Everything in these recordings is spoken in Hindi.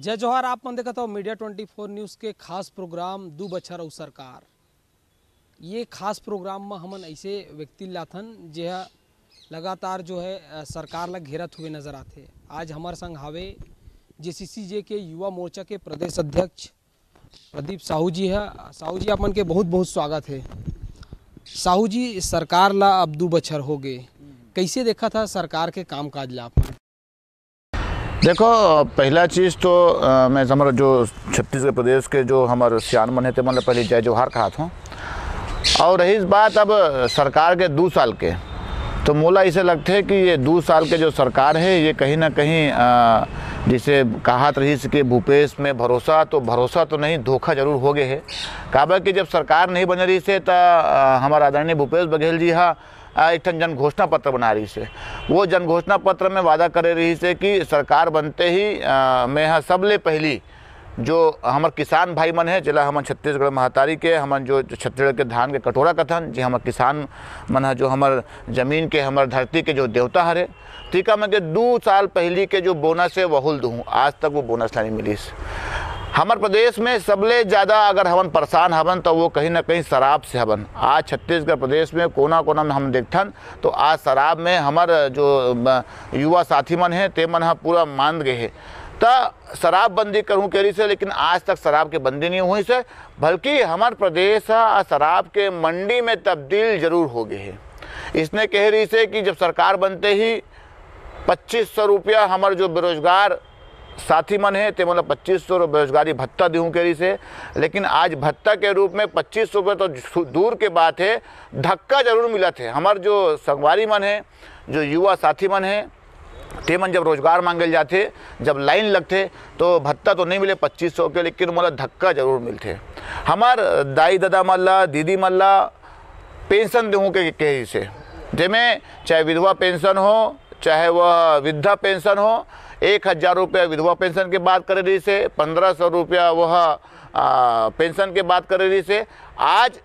जय जोहार। आप मन देखत हो मीडिया 24 न्यूज़ के खास प्रोग्राम दू बछर और सरकार। ये खास प्रोग्राम में हमन ऐसे व्यक्ति लाथन जे लगातार जो है सरकार ला घेरत हुए नजर आते। आज हमारे संग हावे जेसीसीजे के युवा मोर्चा के प्रदेश अध्यक्ष प्रदीप साहू जी है। साहू जी आपन के बहुत बहुत स्वागत है। साहू जी, सरकार ला अब 2 बछर हो गए, कैसे देखा था सरकार के कामकाज ला आपने? देखो, पहला चीज़ तो मैं हमारा जो छत्तीसगढ़ प्रदेश के जो हमारे सियान मन है मतलब पहले जय जोहार कहा था। और रही बात अब सरकार के 2 साल के, तो मोला इसे लगते है कि ये 2 साल के जो सरकार है ये कहीं ना कहीं जिसे कहात रही कि भूपेश में भरोसा तो नहीं, धोखा जरूर हो गए है। काबर कि जब सरकार नहीं बन रही से तो हमारा आदरणीय भूपेश बघेल जी एक जन घोषणा पत्र बना रही से। वो जन घोषणा पत्र में वादा करे रही से कि सरकार बनते ही मैं सबले पहली जो हमार किसान भाई मन है, जिला हम छत्तीसगढ़ महतारी के हमन जो छत्तीसगढ़ के धान के कटोरा कथन जी हमार किसान मन है, जो हमार जमीन के हमार धरती के जो देवता हरे, ठीक है। मैं 2 साल पहली के जो बोनस है वहुल दूँ, आज तक वो बोनस नहीं मिली। हमारे प्रदेश में सबले ज़्यादा अगर हमन परेशान हवन तो वो कहीं ना कहीं शराब से हवन। आज छत्तीसगढ़ प्रदेश में कोना कोना में हम देखथन तो आज शराब में हमार जो युवा साथी मन हैं ते मन पूरा मान गए हैं। तो शराब बंदी करूँ करी से, लेकिन आज तक शराब के बंदी नहीं हुई से, बल्कि हमार प्रदेश शराब के मंडी में तब्दील जरूर हो गए है। इसने कह रही से कि जब सरकार बनते ही 2500 रुपया हमारे जो बेरोजगार साथी मन है ते मतलब 2500 बेरोजगारी भत्ता दूँ करी से, लेकिन आज भत्ता के रूप में 2500 रुपये तो दूर के बात है, धक्का जरूर मिला थे। हमारे जो संगवारी मन है, जो युवा साथी मन है, ते मन जब रोजगार मांगे जाते, जब लाइन लगते तो भत्ता तो नहीं मिले 2500 के, लेकिन मतलब धक्का जरूर मिलते। हमार दाई दादा मल्ला दीदी मल्ला पेंशन दूँ के कही से, जिसमें चाहे विधवा पेंशन हो चाहे वह वृद्धा पेंशन हो, 1000 रुपया विधवा पेंशन के बात करे रही से, 1500 रुपया वह पेंशन के बात करे रही से। आज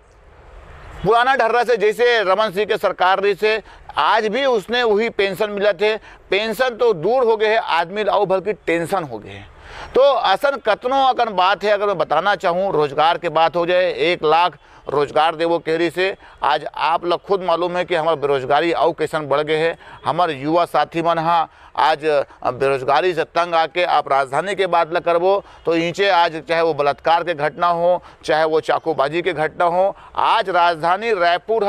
पुराना ढर्रा से जैसे रमन सिंह के सरकार रही से, आज भी उसने वही पेंशन मिला थे। पेंशन तो दूर हो गए है, आदमी लाओ बल्कि टेंशन हो गए हैं। तो असन कतनों अगर बात है, अगर मैं बताना चाहूँ रोजगार के बात हो जाए, 1 लाख रोजगार देवो केरी से आज आप लोग खुद मालूम है कि हमारे बेरोजगारी और कैसन बढ़ गए है। हमारे युवा साथी मन आज बेरोजगारी से तंग आके आप राजधानी के बात ल करबो तो नीचे आज चाहे वो बलात्कार के घटना हो चाहे वो चाकूबाजी के घटना हो, आज राजधानी रायपुर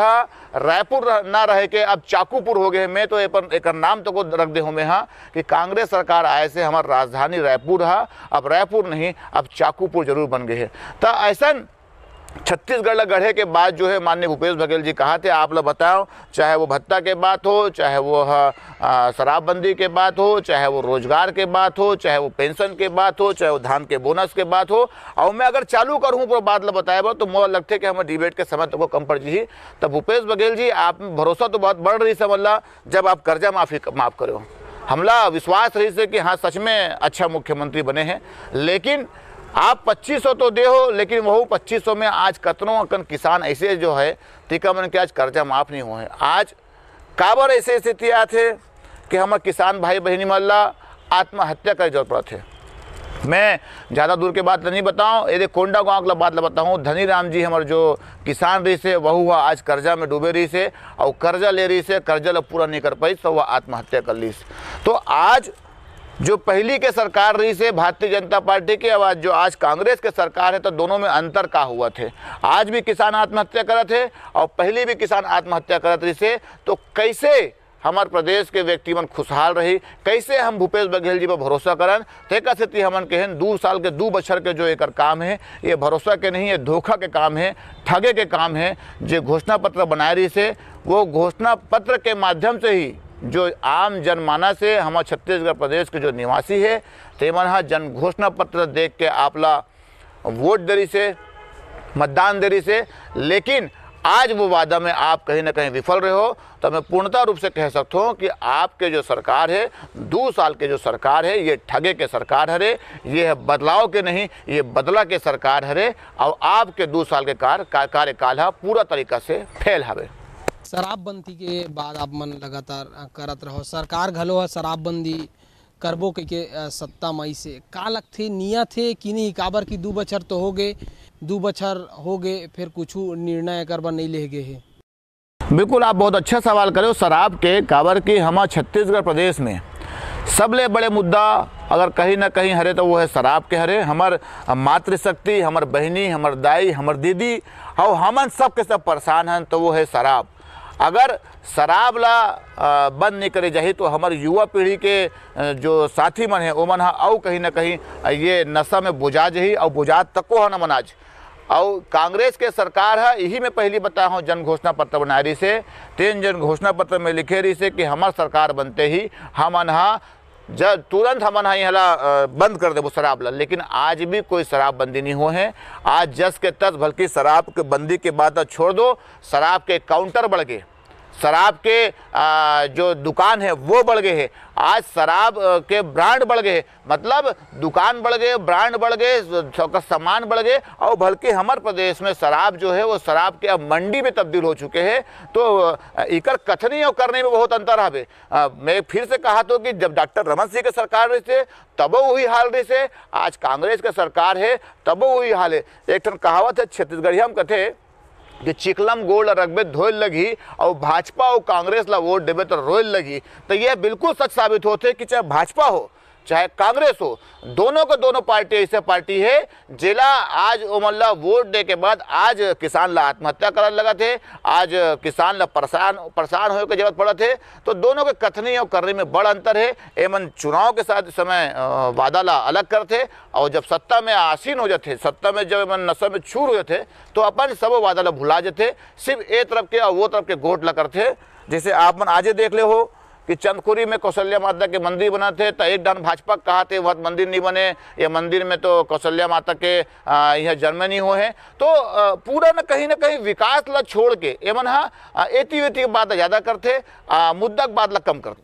ना रह के अब चाकूपुर हो गए। मैं तो एक नाम तो को रख दे हूँ मैं कि कांग्रेस सरकार आए से हमारी राजधानी रायपुर अब रायपुर नहीं, अब चाकूपुर जरूर बन गए है। तो ऐसा छत्तीसगढ़ गढ़े के बाद जो है माननीय भूपेश बघेल जी कहा थे, आप लोग बताओ, चाहे वो भत्ता के बात हो, चाहे वो शराबबंदी के बात हो, चाहे वो रोजगार के बात हो, चाहे वो पेंशन के बात हो, चाहे वो धान के बोनस के बात हो। और मैं अगर चालू करूँ पूरा बात ला बताए कि मोला लगते कि हमें डिबेट के समय तो कम पड़ जी। तो भूपेश बघेल जी आप भरोसा तो बहुत बढ़ रही समझला जब आप कर्जा माफ़ करो, हमला विश्वास रही से कि हाँ सच में अच्छा मुख्यमंत्री बने हैं। लेकिन आप 2500 तो दे हो, लेकिन वह 2500 में आज कतनों अकन किसान ऐसे जो है टीका मन के आज कर्जा माफ़ नहीं हुए हैं। आज काबर ऐसे स्थिति आते कि हमारे किसान भाई बहनी मल्ला आत्महत्या कर जरूरत पड़ा थे। मैं ज़्यादा दूर के बात नहीं बताऊँ, ये कोंडा गाँव की बात बताऊँ। धनी राम जी हमारे जो किसान रही से वह हुआ आज कर्जा में डूबे रही से, और कर्जा ले रही से, कर्जा ला पूरा नहीं कर पाई तो वह आत्महत्या कर ली। तो आज जो पहली के सरकार रही से भारतीय जनता पार्टी की, आवाज़ जो आज कांग्रेस के सरकार है, तो दोनों में अंतर का हुआ थे। आज भी किसान आत्महत्या करे थे और पहले भी किसान आत्महत्या करत रही से। तो कैसे हमारे प्रदेश के व्यक्ति मन खुशहाल रही, कैसे हम भूपेश बघेल जी पर भरोसा करन? तेका स्थिति हमन कहन 2 साल के 2 बछर के जो एक काम है, ये भरोसा के नहीं, ये धोखा के काम है, ठगे के काम है। जो घोषणा पत्र बनाए रही से, वो घोषणा पत्र के माध्यम से ही जो आम जनमानस है, हमारे छत्तीसगढ़ प्रदेश के जो निवासी है, ते मन जन घोषणा पत्र देख के आपला वोट दे रही से, मतदान दे रही से। लेकिन आज वो वादा में आप कहीं ना कहीं विफल रहे हो। तो मैं पूर्णतः रूप से कह सकता हूँ कि आपके जो सरकार है, 2 साल के जो सरकार है, ये ठगे के सरकार हरे, ये है बदलाव के नहीं, ये बदला के सरकार हरे। और आपके 2 साल के कार्यकाल पूरा तरीका से फेल हवे। शराबबंदी के बाद आप मन लगातार करत रहो, सरकार घलो शराबबंदी करबो के सत्ता मई से का लगथे नियत थे कि नहीं? काबर की 2 बछर तो हो गए, 2 बछर हो गए फिर कुछ निर्णय कर बर नहीं ले गए है। बिल्कुल, आप बहुत अच्छा सवाल करे हो शराब के। काबर की हमारे छत्तीसगढ़ प्रदेश में सबले बड़े मुद्दा अगर कहीं ना कहीं हरे तो वो है शराब के हरे। हमार मातृशक्ति, हमार बहनी, हमार दाई, हमार दीदी और हमन सब के सब परेशान हैं तो वो है शराब। अगर शराब ला बंद नहीं करे जाही तो हमारे युवा पीढ़ी के जो साथी मन है वो मन और कहीं ना कहीं ये नशा में बुझा जही और बुझा तको है न मनाज। और कांग्रेस के सरकार है यही मैं पहली बताया हूँ जन घोषणा पत्र बना रही से 3 जन घोषणा पत्र में लिखे रही से कि हमार सरकार बनते ही हमन जब तुरंत हमन यहाँ बंद कर दे वो शराब ला। लेकिन आज भी कोई शराब बंदी नहीं हो है। आज जस के तस बल्कि शराब के बंदी के बाद छोड़ दो, शराब के काउंटर बढ़ गए, शराब के जो दुकान है वो बढ़ गए हैं। आज शराब के ब्रांड बढ़ गए, मतलब दुकान बढ़ गए, ब्रांड बढ़ गए, सामान बढ़ गए। और बल्कि हमारे प्रदेश में शराब जो है वो शराब के अब मंडी में तब्दील हो चुके हैं। तो इकर कथनी और करने में बहुत अंतर है। मैं फिर से कहा तो कि जब डॉक्टर रमन सिंह के सरकार रही थे तब वही हाल रही से, आज कांग्रेस के सरकार है तब वही हाल है। एक ठन कहावत है छत्तीसगढ़िया में कथे कि चिकलम गोल रगबे धोल लगी और भाजपा और कांग्रेस ला वोट देवे तो रोल लगी। तो यह बिल्कुल सच साबित होते कि चाहे भाजपा हो चाहे कांग्रेस हो, दोनों को दोनों पार्टी ऐसे पार्टी है जिला आज उमल्ला वोट दे के बाद आज किसान ला आत्महत्या करने लगा थे, आज किसान ला परेशान होने की जरूरत पड़ा थे। तो दोनों के कथनी और करने में बड़ा अंतर है। एमन चुनाव के साथ समय वादा ला अलग करते और जब सत्ता में आसीन हो जाते, सत्ता में जब एमन नशा में छूर हो जाते तो अपन सब वादा ला भुला जाते, सिर्फ एक तरफ के और वो तरफ के गोट ला करते। जैसे आप मन आजे देख ले हो कि चंदखुरी में कौशल्या माता के मंदिर बना थे तो एक डान भाजपा कहा थे वह मंदिर नहीं बने, ये मंदिर में तो कौशल्या माता के यह जन्म नहीं हो है। तो पूरा न कहीं विकास ला छोड़ के एमन एती वेती की बात ज़्यादा करते, मुद्दा की बात ला कम करते।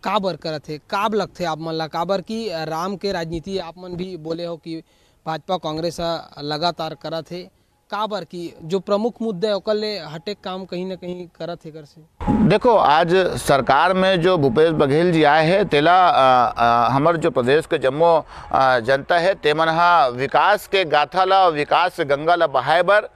काबर करत है, काब लगते आप मन ला? काबर की राम के राजनीति आप मन भी बोले हो कि भाजपा कांग्रेस लगातार करत है, काबर की जो प्रमुख मुद्दे ओकर ले हटे काम कहीं ना कहीं करत है कर से? देखो, आज सरकार में जो भूपेश बघेल जी आए हैं तेला हमारे जो प्रदेश के जम्मू जनता है तेमन विकास के गाथा ला, विकास के गंगा ला बहाए बर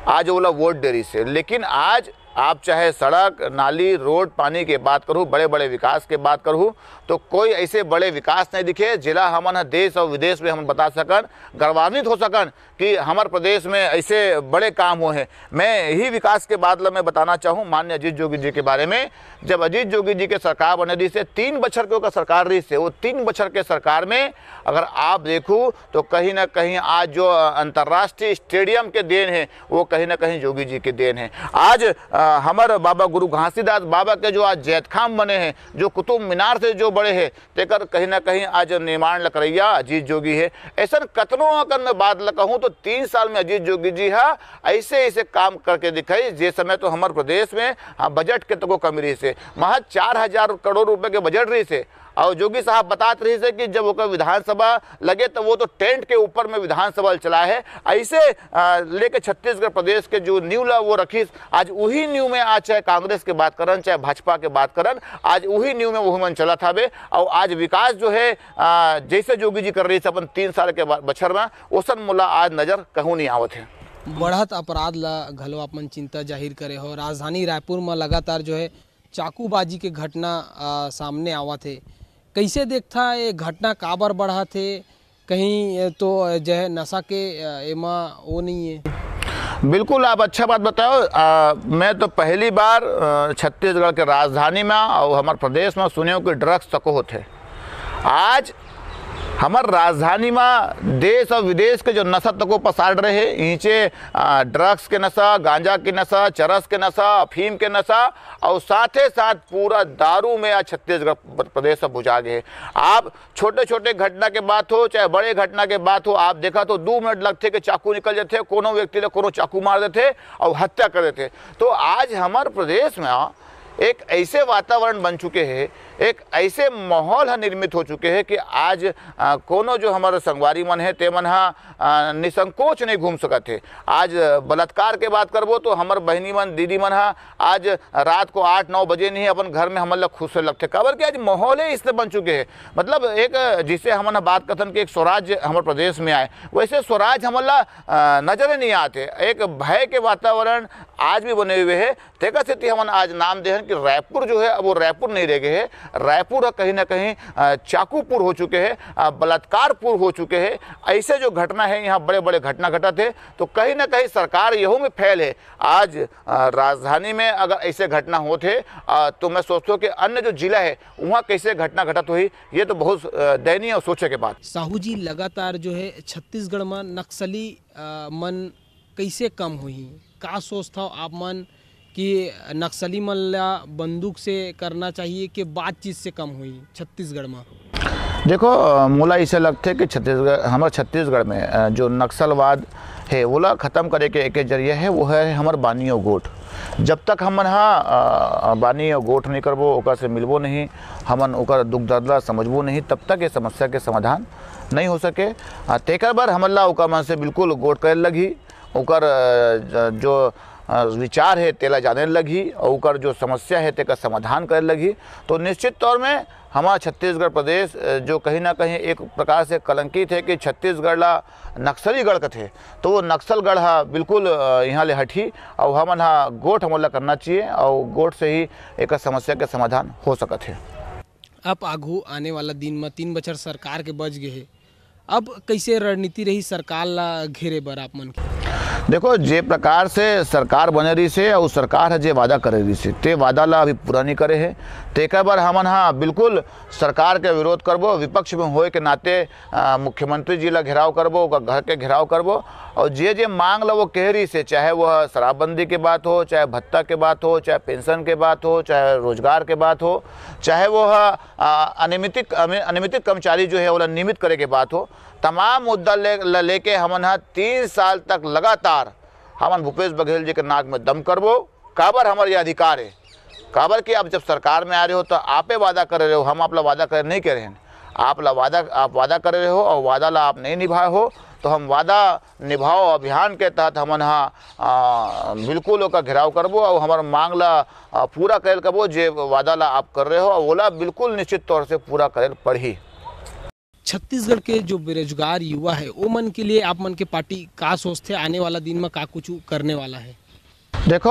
आज वो वोट दे रही से। लेकिन आज आप चाहे सड़क, नाली, रोड, पानी की बात करूँ, बड़े बड़े विकास की बात करूँ तो कोई ऐसे बड़े विकास नहीं दिखे जिला हमन देश और विदेश में हम बता सकन, गौरवान्वित हो सकन कि हमारे प्रदेश में ऐसे बड़े काम हुए हैं। मैं यही विकास के बाद मैं बताना चाहूँ माननीय अजीत जोगी जी के बारे में। जब अजीत जोगी जी के सरकार बने रही से 3 बछर के सरकार रही से, वो 3 बछर के सरकार में अगर आप देखूँ तो कहीं ना कहीं आज जो अंतर्राष्ट्रीय स्टेडियम के देन है वो कहीं ना कहीं जोगी जी के देन है। आज हमारे बाबा गुरु घासीदास बाबा के जो आज जैतखाम बने हैं, जो कुतुब मीनार से जो बड़े हैं, तेकर कहीं ना कहीं आज निर्माण लकरैया अजीत जोगी है। ऐसा कतनों अगर मैं बात कहूँ तो 3 साल में अजीत जोगी जी ऐसे ऐसे काम करके दिखाई। जिस समय तो हमारे प्रदेश में बजट के तो कमी रही से, महज 4000 करोड़ रुपए के बजट रही से। और जोगी साहब बतात रही से कि जब वो विधानसभा लगे तो वो तो टेंट के ऊपर में विधानसभा चला है। ऐसे लेके छत्तीसगढ़ प्रदेश के जो न्यू ला वो रखी, आज वही न्यू में आज चाहे कांग्रेस के बात करन चाहे भाजपा के बात करन, आज वही न्यू में वही मन चला था बे। और आज विकास जो है जैसे जोगी जी कर रही है अपन 3 साल के बछर में ओसन मुला आज नजर कहूँ नहीं आवत है। बढ़त अपराध ला घलो अपन चिंता जाहिर करे हो। राजधानी रायपुर में लगातार जो है चाकूबाजी के घटना सामने आवत है, कैसे देखता ये घटना काबर बढ़ा थे? कहीं तो जो है नशा के एमा वो नहीं है? बिल्कुल, आप अच्छा बात बताओ। मैं तो पहली बार छत्तीसगढ़ के राजधानी में और हमारे प्रदेश में सुने कि ड्रग्स तको होते। आज हमार राजधानी में देश और विदेश के जो नशा तको पसार रहे हैं, नीचे ड्रग्स के नशा, गांजा के नशा, चरस के नशा, अफीम के नशा और साथ ही साथ पूरा दारू में आज छत्तीसगढ़ प्रदेश से बुझा गए। आप छोटे छोटे घटना के बात हो चाहे बड़े घटना के बात हो, आप देखा तो 2 मिनट लगते कि चाकू निकल जाते, कोनो व्यक्ति ने कोनो चाकू मार देते और हत्या कर देते। तो आज हमारे प्रदेश में एक ऐसे वातावरण बन चुके हैं एक ऐसे माहौल निर्मित हो चुके हैं कि आज कोनो जो हमारे संगवारी मन है ते मन निसंकोच नहीं घूम सकत है। आज बलात्कार के बात करबो तो हमार बहनी मन दीदी मन आज रात को 8-9 बजे नहीं अपन घर में हमन खुश से लगते काबर कि आज माहौल है इससे बन चुके हैं। मतलब एक जिसे हमन बात कथन कि एक स्वराज्य हमारे प्रदेश में आए, वैसे स्वराज हमला नजर नहीं आते। एक भय के वातावरण आज भी बने हुए हैं। तेका स्थिति हमन आज नाम दे कि रायपुर जो है अब वो रायपुर नहीं रह गए है, रायपुर कहीं ना कहीं चाकूपुर हो चुके हैं, बलात्कारपुर हो चुके हैं। ऐसे जो घटना है यहाँ बड़े बड़े घटना घटत है, तो कहीं ना कहीं सरकार यहू में फैल है। आज राजधानी में अगर ऐसे घटना होते तो मैं सोचता हूँ कि अन्य जो जिला है वहाँ कैसे घटना घटत हुई, ये तो बहुत दयनीय और सोचे के बात। साहू जी, लगातार जो है छत्तीसगढ़ में नक्सली मन कैसे कम हुई, का सोचता हो आप मन कि नक्सली मन ला बंदूक से करना चाहिए कि बातचीत से कम हुई छत्तीसगढ़ में? देखो, मोला ऐसा लगता है कि हमारे छत्तीसगढ़ में जो नक्सलवाद है वो ख़त्म करे के एक जरिया है, वो है हमारे बानी और गोठ। जब तक हमन बानी और गोठ नहीं करबो, ओकर से मिलबो नहीं, हमन ओकर दुख दर्द समझबो नहीं, तब तक ये समस्या के समाधान नहीं हो सके। तेकर बार हमन ला ओकर मन से बिल्कुल गोठ करे लगी, ओकर जो विचार है तेला जाने लगी और ओकर जो समस्या है तेका समाधान करे लगी, तो निश्चित तौर में हमारा छत्तीसगढ़ प्रदेश जो कहीं ना कहीं एक प्रकार से कलंकित है कि छत्तीसगढ़ ला नक्सली गढ़ थे, तो वो नक्सल गढ़ बिल्कुल यहाँ ले हटी और हमन गोठ हमला करना चाहिए और गोठ से ही एक समस्या के समाधान हो सकत है। अब आगू आने वाला दिन में 3 बछर सरकार के बच गए है, अब कैसे रणनीति रही सरकार ला घेरे बर आप मन के? देखो, जे प्रकार से सरकार बने रही से और सरकार है जे वादा करे रही से ते वादा ला अभी पूरा नहीं करे है। तेकर बार हमन बिल्कुल सरकार के विरोध करबो, विपक्ष में होए के नाते मुख्यमंत्री जी ला घेराव करबो, घर के घेराव करबो और जे मांग ला वो कह रही से, चाहे वह शराबबंदी के बात हो, चाहे भत्ता के बात हो, चाहे पेंशन के बात हो, चाहे रोजगार के बात हो, चाहे वह अनियमित कर्मचारी जो है वो नियमित करे के बात हो, तमाम मुद्दा लेके हमन 3 साल तक लगातार हमन भूपेश बघेल जी के नाक में दम करबो। काबर हमारे ये अधिकार है, काबर कि आप जब सरकार में आ रहे हो तो आपे वादा कर रहे हो, हम आप ला वादा कर नहीं कर रहे हैं। आप वादा कर रहे हो और वादा ला आप नहीं निभाए हो, तो हम वादा निभाओ अभियान के तहत हमन बिल्कुल ओका घेराव करबो और हमार मांग ला पूरा करे करबो। जे वादा ला आप कर रहे हो ओला बिल्कुल निश्चित तौर से पूरा करे पड़ी। छत्तीसगढ़ के जो बेरोजगार युवा है वो मन के लिए आप मन के पार्टी का सोचते आने वाला दिन में का कुछ करने वाला है? देखो,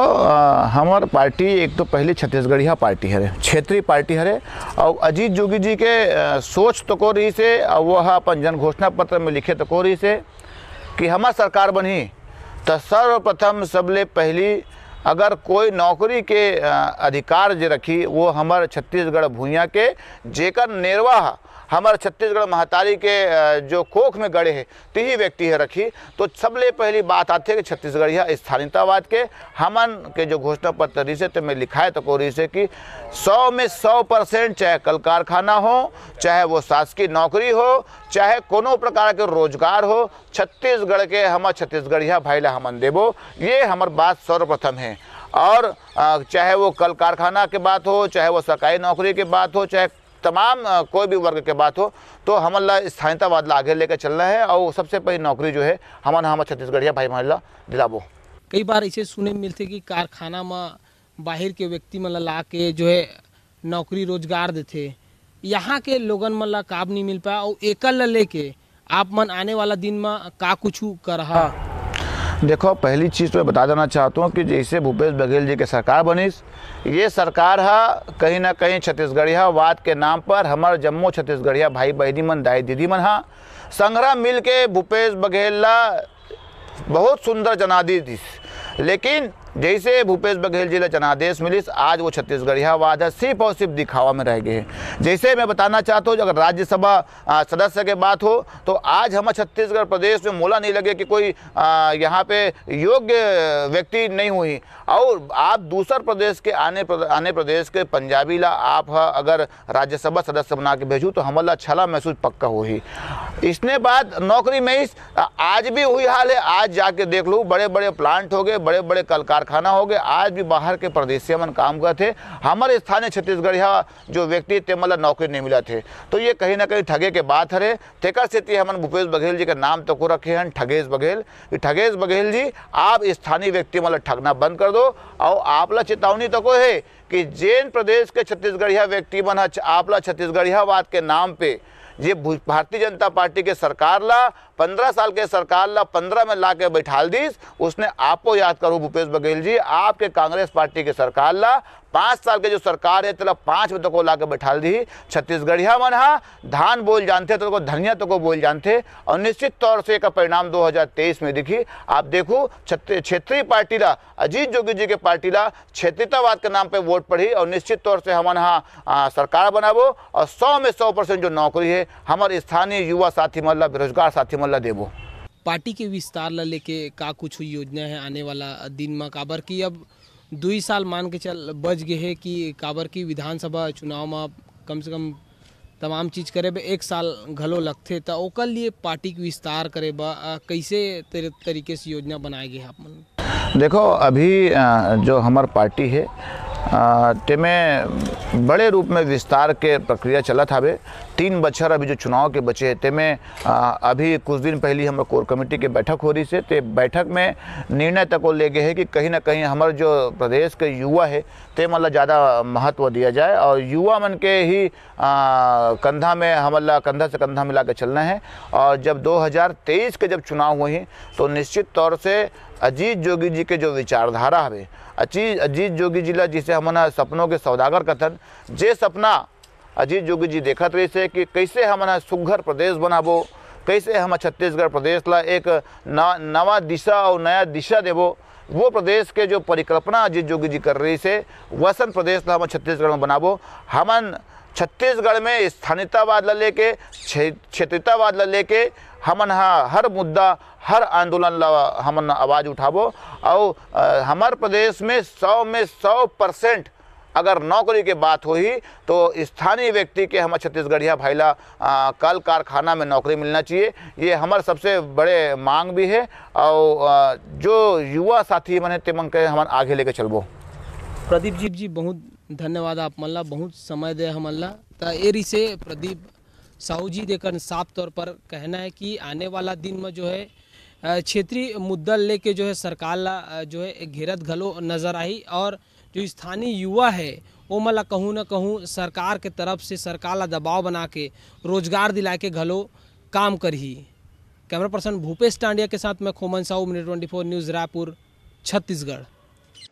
हमार पार्टी एक तो पहली छत्तीसगढ़िया पार्टी है, क्षेत्रीय पार्टी है और अजीत जोगी जी के सोच तो को रही से और वह अपन जन घोषणा पत्र में लिखे तो को रही से कि हमार सरकार बनी तो सर्वप्रथम सबले पहली अगर कोई नौकरी के अधिकार जे रखी वो हमार छत्तीसगढ़ भूइयाँ के जेकर निर्वाह हमारे छत्तीसगढ़ महतारी के जो कोख में गड़े है तीही व्यक्ति है रखी। तो सबले पहली बात आती है कि छत्तीसगढ़िया स्थानीयतावाद के हमन के जो घोषणा पत्र रही से तो मैं लिखाए तो को रही से कि 100 में 100% चाहे कल कारखाना हो, चाहे वो शासकीय नौकरी हो, चाहे कोनो प्रकार के रोजगार हो, छत्तीसगढ़ के हम छत्तीसगढ़िया भाई ला हमन देबो। ये हमार बात सर्वप्रथम है। और चाहे वो कल कारखाना के बात हो, चाहे वो सरकारी नौकरी के बात हो, चाहे तमाम कोई भी वर्ग के बात हो, तो हमला स्थानीयतावाद ला आगे लेकर चलना है और सबसे पहली नौकरी जो है हम छत्तीसगढ़िया भाई महिला दिलाबो। कई बार ऐसे सुने मिलते कि कारखाना में बाहर के व्यक्ति मन ला के जो है नौकरी रोजगार देते, यहाँ के लोगन मन ला काम नहीं मिल पाया और एकल ला लेके आप मन आने वाला दिन में का कुछ करहा? देखो, पहली चीज़ तो मैं बता देना चाहता हूँ कि जैसे भूपेश बघेल जी के सरकार बनीस, ये सरकार कहीं ना कहीं छत्तीसगढ़िया वाद के नाम पर हमारे जम्मू छत्तीसगढ़िया भाई बहनी मन दाई दीदी मन संग्राम मिल के भूपेश बघेल ला बहुत सुंदर जनादेश दिस, लेकिन जैसे भूपेश बघेल जी ला जनादेश मिलिस आज वो छत्तीसगढ़िया वाद है सिर्फ और सिर्फ दिखावा में रह गए हैं। जैसे मैं बताना चाहता हूँ, अगर राज्यसभा सदस्य के बात हो तो आज हमारे छत्तीसगढ़ प्रदेश में मोला नहीं लगे कि कोई यहाँ पे योग्य व्यक्ति नहीं हुई। और आप दूसर प्रदेश के आने प्रदेश के पंजाबी ला आप अगर राज्यसभा सदस्य बना के भेजूँ तो हमारा छला महसूस पक्का हो ही। इसने बाद नौकरी में आज भी हुई हाल है। आज जाके देख लो, बड़े बड़े प्लांट हो गए, बड़े बड़े कल कारखाना हो गए, आज भी बाहर के प्रदेशी मन काम करते। हमारे स्थानीय छत्तीसगढ़िया जो व्यक्ति थे मतलब नौकरी नहीं मिला थे, तो ये कहीं ना कहीं ठगे के बात हरे। तेकर से हमन भूपेश बघेल जी का नाम तो को रखे हैं ठगेश बघेल। ठगेश बघेल जी, आप स्थानीय व्यक्ति मतलब ठगना बंद कर दो। और आपला चेतावनी तो को है कि जैन प्रदेश के छत्तीसगढ़िया व्यक्ति मन आपला छत्तीसगढ़ियावाद के नाम पे ये भारतीय जनता पार्टी के सरकार ला 15 साल के सरकार ला 15 में ला के बैठाल दीस। उसने आपको याद करो भूपेश बघेल जी, आपके कांग्रेस पार्टी के सरकार ला 5 साल के जो सरकार है तला 5 में तो को ला के बैठाल दी। छत्तीसगढ़िया मन हा धान बोल जानते तो को धनिया तो को बोल जानते, और निश्चित तौर से का परिणाम 2023 में दिखी। आप देखो क्षेत्रीय पार्टी ला, अजीत जोगी जी के पार्टी ला क्षेत्रीयतावाद के नाम पे वोट पड़ी, और निश्चित तौर से हमन हा सरकार बनाबो और 100 में 100% जो नौकरी है हमारे स्थानीय युवा साथी मन ला, बेरोजगार साथी मन ला देबो। पार्टी के विस्तार ला लेके का कुछ योजना है आने वाला दिन में? काबर की अब 2 साल मान के चल बच गए है कि काबर की विधानसभा चुनाव में कम से कम तमाम चीज़ करे बे 1 साल घलो लगते, तो ओकर लिए पार्टी के विस्तार करे बा कैसे तरीके से योजना बनाए गए आप मन? देखो अभी जो हमार पार्टी है तेमें बड़े रूप में विस्तार के प्रक्रिया चलत हवे। 3 बछर अभी जो चुनाव के बचे हैं तेमें अभी कुछ दिन पहले हमारे कोर कमेटी की बैठक हो रही से, ते बैठक में निर्णय तक ले गए है कि कहीं ना कहीं हमारे जो प्रदेश के युवा है ते मतलब ज़्यादा महत्व दिया जाए, और युवा मन के ही कंधा में हमारा कंधा से कंधा मिला के चलना है। और जब 2023 के जब चुनाव हुए तो निश्चित तौर से अजीत जोगी जी के जो विचारधारा है, अजीत जोगी जी ला जिसे हमन सपनों के सौदागर कथन, जे सपना अजीत जोगी जी देखत रही से कि कैसे हमन सुघर प्रदेश बनाबो, कैसे हम छत्तीसगढ़ प्रदेश ला एक नवा दिशा और नया दिशा देबो, वो प्रदेश के जो परिकल्पना अजीत जोगी जी कर रही से वसन प्रदेश ला हम छत्तीसगढ़ में बनाबो। हमन छत्तीसगढ़ में स्थानीयतावाद ला लेके क्षेत्रीयतावाद ला लेके हमन हर मुद्दा हर आंदोलन ला हमन आवाज़ उठाबो, और हमारे प्रदेश में 100 में 100% अगर नौकरी के बात हो ही तो स्थानीय व्यक्ति के हमारे छत्तीसगढ़िया भाईला कल कारखाना में नौकरी मिलना चाहिए। ये हमारे सबसे बड़े मांग भी है, और जो युवा साथी मन ते मन के हम आगे लेके चलबो। प्रदीप जी बहुत धन्यवाद आप मन ला, बहुत समय दे हमन ला। तो एरी से प्रदीप साहू जी देकर साफ तौर पर कहना है कि आने वाला दिन में जो है क्षेत्रीय मुद्दा लेके जो है सरकार ला जो है घेरत घलो नजर आई, और जो स्थानीय युवा है वो मतलब कहूँ ना कहूँ सरकार के तरफ से सरकार ला दबाव बना के रोजगार दिला के घलो काम करही। कैमरा पर्सन भूपेश टांडिया के साथ मैं Khoman Sahu, minute 24 news Raipur Chhattisgarh.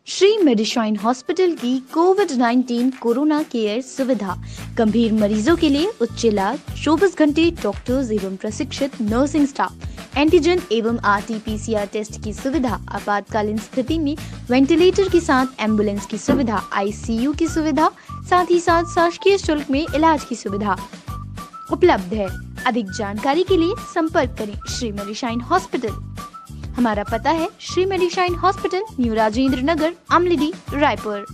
Shri Medishine hospital की कोविड-19 कोरोना केयर सुविधा, गंभीर मरीजों के लिए उच्च इलाज, 24 घंटे डॉक्टर्स एवं प्रशिक्षित नर्सिंग स्टाफ, एंटीजन एवं RT-PCR टेस्ट की सुविधा, आपातकालीन स्थिति में वेंटिलेटर के साथ एम्बुलेंस की सुविधा, ICU की सुविधा, साथ ही साथ शासकीय शुल्क में इलाज की सुविधा उपलब्ध है। अधिक जानकारी के लिए संपर्क करें श्री मेडिशाइन हॉस्पिटल। हमारा पता है श्री मेडिशाइन हॉस्पिटल, न्यू राजेंद्र नगर, अमलिडी, रायपुर।